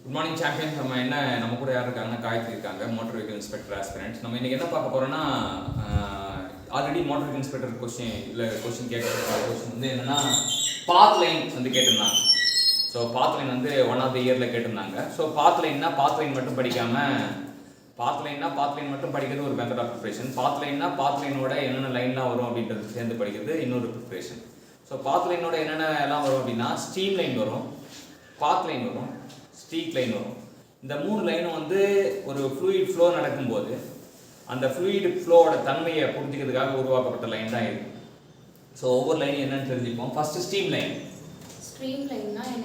Good morning champions. நம்ம கூட யார் இருக்காங்கன்னா காயத்ரி இருக்காங்க, மோட்டார் வெஹிக்கிள் இன்ஸ்பெக்டர் ஆஸ்பிரண்ட். நம்ம இன்னைக்கு என்ன பார்க்க போறோம்னா, already motor vehicle inspector question கேட்கற கொஸ்டின் வந்து என்னன்னா, பாத் லைன் வந்து கேட்டிருந்தாங்க. ஸோ பாத் லைன் வந்து 1 ஆஃப் த இயரில் கேட்டிருந்தாங்க. ஸோ பாத் லைன்னா பாத் லைன் மட்டும் படிக்காமல், பாத் லைன் மட்டும் படிக்கிறது ஒரு மெத்தட் ஆஃப் ப்ரிப்ரேஷன். பாத் லைனோட என்னென்ன லைன்லாம் வரும் அப்படின்றது சேர்ந்து படிக்கிறது இன்னொரு ப்ரிப்ரேஷன். ஸோ பாத் லைனோட என்னென்ன எல்லாம் வரும் அப்படின்னா, ஸ்ட்ரீம் லைன் வரும், பாத் லைன் வரும், ஸ்ட்ரீக் லைன் வரும். இந்த 3 லைனும் வந்து ஒரு ஃப்ளூயிட் ஃப்ளோ நடக்கும்போது அந்த ஃப்ளூயிட் ஃப்ளோவோட தன்மையை புரிஞ்சுக்கிறதுக்காக உருவாக்கப்பட்ட லைன் தான் இது. ஸோ ஒவ்வொரு லைனும் என்னன்னு தெரிஞ்சுப்போம். First stream line. Stream line na an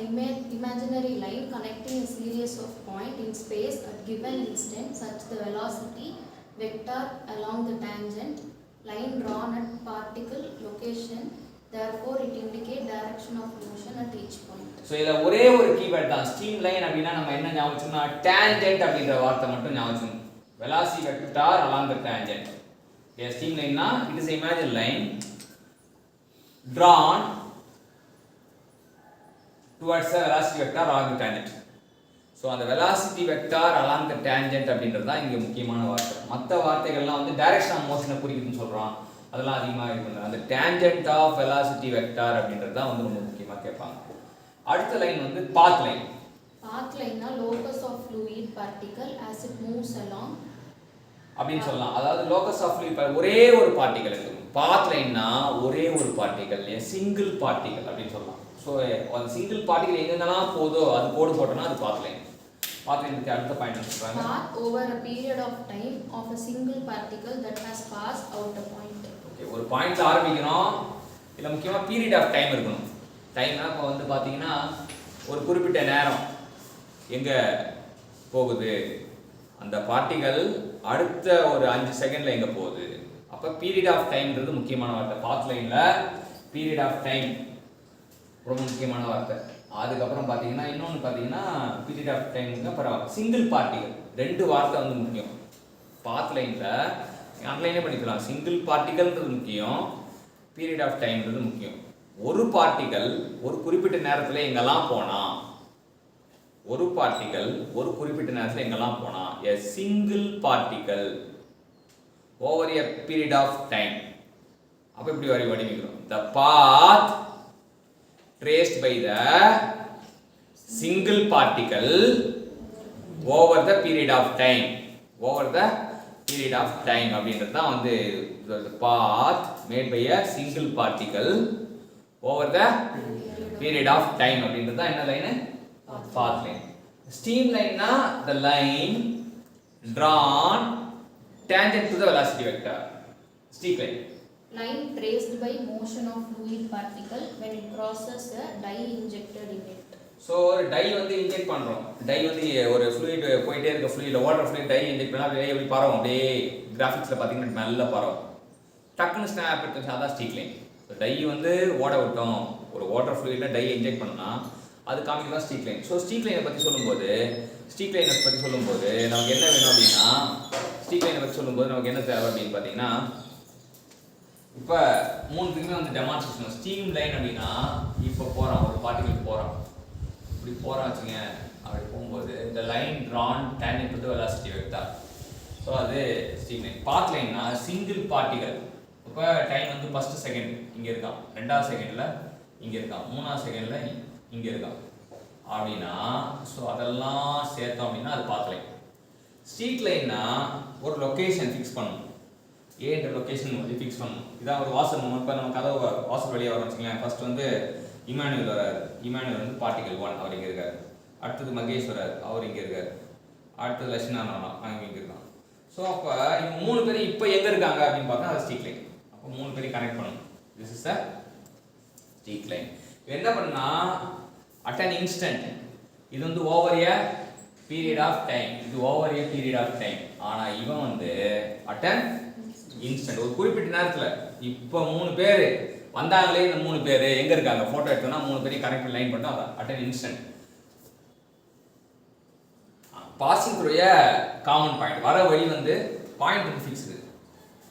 imaginary line connecting a series of points in space at given instant such the velocity vector along the tangent line drawn at particle location, therefore it indicates direction of motion at each point. So இதுல ஒரே ஒரு keyword தான். Stream line அப்படினா நம்ம என்ன ஞாபகம் வச்சுக்கணும்னா, tangent அப்படிங்கற வார்த்தை மட்டும் ஞாபகம் வச்சுக்கணும். velocity vector along the tangent. A stream line na it is an imaginary line drawn towards the velocity vector along the tangent. So அந்த velocity vector along the tangent அப்படின்றது தான் இங்கே முக்கியமான வார்த்தை. மற்ற வார்த்தைகள்லாம் வந்து டைரக்ஷன் ஆஃப் மோஷனை குறிக்குதுன்னு சொல்கிறோம், அதெல்லாம் அதிகமாக இருக்குது. அந்த tangent of velocity vector அப்படின்றது தான் வந்து ரொம்ப முக்கியமாக கேட்பாங்க. அடுத்த லைன் வந்து path line. Path line na locus of fluid particle as it moves along அப்படின்னு சொல்லலாம். அதாவது லோகஸ் ஆஃப் ஃப்ளூயிட் ஒரே ஒரு பார்ட்டிகல் இருக்கும். பாத் லைன்னா ஒரே ஒரு பார்ட்டிகல், சிங்கிள் பார்ட்டிகல் அப்படின்னு சொல்லலாம். ஸோ அந்த சிங்கிள் பார்ட்டிகல் எங்கெங்கெல்லாம் போதோ அது கோடு போட்டோம்னா அது பாத் லைன். பாத் லைனுக்கு அடுத்த பாயிண்ட் சொல்றாங்க, path over a period of time of a single particle that has passed out a point. Okay, ஒரு பாயிண்ட்ல ஆரம்பிக்கணும். இதுல முக்கியமா பீரியட் ஆஃப் டைம் இருக்கணும். டைம்னா இப்போ வந்து பாத்தீங்கன்னா ஒரு குறிப்பிட்ட நேரம் எங்க போகுது, அந்த பார்ட்டிகல் அடுத்த ஒரு 5 செகண்ட்ல எங்க போகுது. அப்ப பீரியட் ஆஃப் டைம்ன்றது முக்கியமான வார்த்தை. பாத் லைன்ல பீரியட் ஆஃப் டைம் ரொம்ப முக்கியமான வார்த்தை. அதுக்கப்புறம் பார்த்தீங்கன்னா இன்னொன்று பார்த்தீங்கன்னா பீரியட் ஆஃப் டைமுக்கு பரவாயில்ல, சிங்கிள் பார்ட்டிகல், 2 வார்த்தை வந்து முக்கியம். பாத் லைனில் ஆன்லைனே பண்ணிக்கலாம். சிங்கிள் பார்ட்டிகல்ன்றது முக்கியம், பீரியட் ஆஃப் டைம்ன்றது முக்கியம். ஒரு பார்ட்டிகல் ஒரு குறிப்பிட்ட நேரத்தில் எங்கெல்லாம் போனால், ஒரு பார்ட்டிகல் ஒரு குறிப்பிட்ட நேரத்தில் எங்கெல்லாம் போனால், a single particle over a period of time. அப்போ இப்படி வடிவமைக்கிறோம். த பாத் traced by the single particle over the period of time, அப்படின்றது தான் வந்து the path made by a single particle over the period of time அப்படின்றது தான் என்ன line, path line. Stream line na the line drawn tangent to the velocity vector. Streak line Line traced by motion of fluid particle when it crosses a dye injected in it. So ஒரு tie வந்து inject பண்ணுறோம். Tie வந்து ஒரு fluid போயிட்டே இருக்க ஃப்ளூயிடில் water fluid tie inject பண்ணால் அப்படியே எப்படி பரவும், அப்படியே கிராஃபிக்ஸில் பார்த்தீங்கன்னா நல்லா பரவும், டக்குன்னு ஸ்னாப் எடுத்து. அதான் ஸ்ட்ரீக் லைன். ஸோ டை வந்து ஓட விட்டோம், ஒரு வாட்டர் ஃப்ளூயிடில் டை இன்ஜெக்ட் பண்ணால் அது காமிக்கு தான் ஸ்ட்ரீக் லைன். ஸோ ஸ்ட்ரீக் லைனை பற்றி சொல்லும்போது நமக்கு என்ன வேணும் அப்படின்னா, ஸ்ட்ரீக் லைனை பற்றி சொல்லும்போது நமக்கு என்ன தேவை அப்படின்னு பார்த்தீங்கன்னா, இப்போ 3த்துக்குமே வந்து டெமான்ஸ்ட்ரேஷன். ஸ்ட்ரீம் லைன் அப்படின்னா இப்போ போகிறோம், ஒரு பார்ட்டிகல் போகிறோம், இப்படி போகிறோம் வச்சுங்க. அப்படி போகும்போது இந்த line drawn tangent to the velocity vector. So அது ஸ்ட்ரீம் லைன். பாத் லைன்னா சிங்கிள் பார்ட்டிகல். இப்போ டைம் வந்து ஃபர்ஸ்ட் செகண்ட் இங்கே இருக்கான், 2வது செகண்டில் இங்கே இருக்கான், 3வது செகண்டில் இங்கே இருக்கான் அப்படின்னா, ஸோ அதெல்லாம் சேர்த்தோம் அப்படின்னா அது பாத் லைன். ஸ்ட்ரீக் லைன்னா ஒரு லொக்கேஷன் ஃபிக்ஸ் பண்ணணும், ஏன்ற லொக்கேஷன் வந்து ஃபிக்ஸ் பண்ணணும். இதான் ஒரு வாசல். இப்போ நம்ம கதவு வாசல் வழியாக வரோம் வச்சுக்கலாம். ஃபர்ஸ்ட் வந்து இமானுவேல் வராரு. இமானுவேல் வந்து பார்ட்டிகல் 1, அவர் இங்கே இருக்கார். அடுத்தது மகேஷ் வரார், அவர் இங்கே இருக்கார். அடுத்தது லட்சுமணன் அங்கே இங்கே இருக்கான். ஸோ அப்போ இவங்க 3 பேர் இப்போ எங்கே இருக்காங்க அப்படின்னு பார்த்தா அது ஸ்ட்ரீக் லைன். அப்போ 3 பேரையும் கனெக்ட் பண்ணணும். This is the streak line. இப்போ என்ன பண்ணா, அட் அன் இன்ஸ்டன்ட், இது வந்து over a period of time, இது over a period of time. ஆனால் இவன் வந்து அட் அன் இன்ஸ்டன்ட், ஒரு குறிப்பிட்ட நேரத்தில். இப்போ 3 பேர் வந்தாங்களே, இந்த 3 பேர் எங்கே இருக்காங்க, ஃபோட்டோ எடுத்தோம்னா 3 பேரையும் கனெக்ட் லைன் பண்ணோம். அதான் at an instant. Passing through A common point. வர வழி வந்து பாயிண்ட் வந்து ஃபிக்ஸ்டு.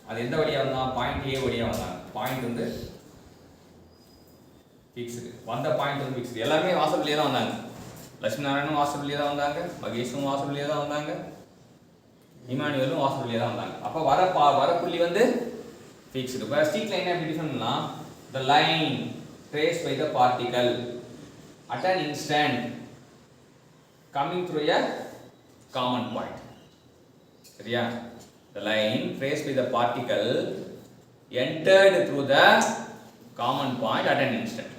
அது எந்த வழியாக வந்தால், பாயிண்ட் ஏ வழியாக வந்தாங்க. பாயிண்ட் வந்து ஃபிக்ஸ்டு, வந்த பாயிண்ட் வந்து ஃபிக்ஸ்டு. எல்லாருமே வாசல்லையே தான் வந்தாங்க. லட்சுமி நாராயணும் வாசல்லையே தான் வந்தாங்க, மகேஷும் வாசல்லையே தான் வந்தாங்க, இமானுவேலும் வாசல்லையே தான் வந்தாங்க. அப்போ வர புள்ளி வந்து ஃபிக்ஸ்டு. இப்போ ஸ்ட்ரீக் லைன் எப்படி டிஃபைன் பண்ணலாம்? the line traced by the particle at an instant coming through a common point. சரியா? the line traced by the particle entered through the common point at an instant.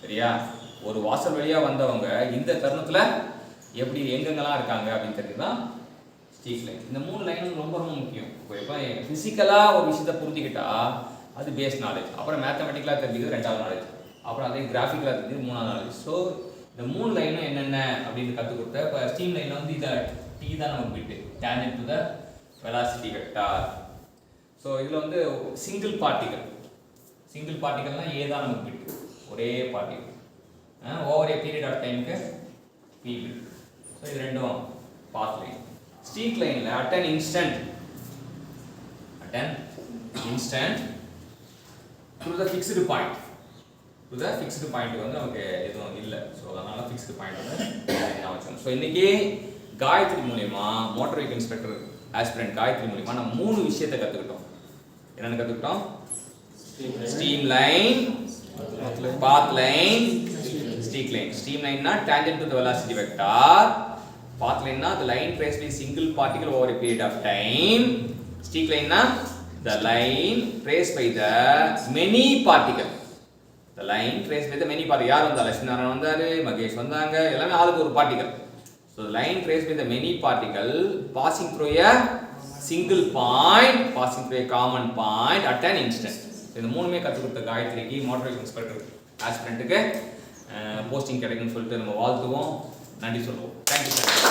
சரியா? ஒரு வாசல் வழியா வந்தவங்க இந்த தருணத்துல எப்படி எங்கெங்கெல்லாம் இருக்காங்க அப்படின்னு தெரிஞ்சுதான் ஸ்ட்ரீக் லைன். இந்த 3 லைனும் ரொம்ப ரொம்ப முக்கியம். இப்போ ஃபிசிக்கலா ஒரு விஷயத்தை புரிஞ்சுக்கிட்டா அது பேஸ் நாலேஜ், அப்புறம் மேத்தமெட்டிக்கலாக தெரிஞ்சுக்கிறது 2வது நாலேஜ், அப்புறம் அதே கிராஃபிக்கலாக தெரிஞ்சது 3வது நாலேஜ். ஸோ இந்த 3 லைனும் என்னென்ன அப்படின்னு கற்றுக் கொடுத்த. இப்போ ஸ்ட்ரீம் லைனில் வந்து இதை டி தான் நமக்கு fit, tangent to the velocity vector. So இதில் வந்து சிங்கிள் பார்ட்டிகல்னால் ஏ தான் நமக்கு பிட்டு, ஒரே particle over a period of டைமுக்கு பி பிட். ஸோ இது ரெண்டும் பாத் லைன். ஸ்ட்ரீக் லைனில் at an instant through the fixed point வந்து நமக்கு எதுவும் இல்லை. ஸோ அதனால ஃபிக்ஸ்டு பாயிண்ட் வந்து நான் வச்சோம். ஸோ இன்னைக்கு காயத்ரி மூலியமா motor vehicle inspector aspirant Gayatri மூலியமா நம்ம 3 விஷயத்தை கற்றுக்கிட்டோம். என்னென்னு கற்றுக்கிட்டோம்? Stream line, path line, streak line. Stream லைன்னா tangent to the velocity vector, path லைன்னா the line traced by single particle over a period of time, streak லைன்னா the line traced by the many particle. the line traced by the many particle. யார் வந்தா? லட்சுமி நாராயணன் வந்தாரு, மகேஷ் வந்தாங்க, எல்லாமே ஆளுக்கு ஒரு particle. so the line traced by the many particle passing through a single point, passing through a common point at an instant. இந்த மூணுமே கற்றுக் கொடுத்த காயத்ரிக்கு மோட்டார் வெஹிக்கிள் இன்ஸ்பெக்டர் ஆஸ்பிரண்ட்டுக்கு போஸ்டிங் கிடைக்கும்னு சொல்லிட்டு நம்ம வாழ்த்துவோம், நன்றி சொல்லுவோம். Thank you sir.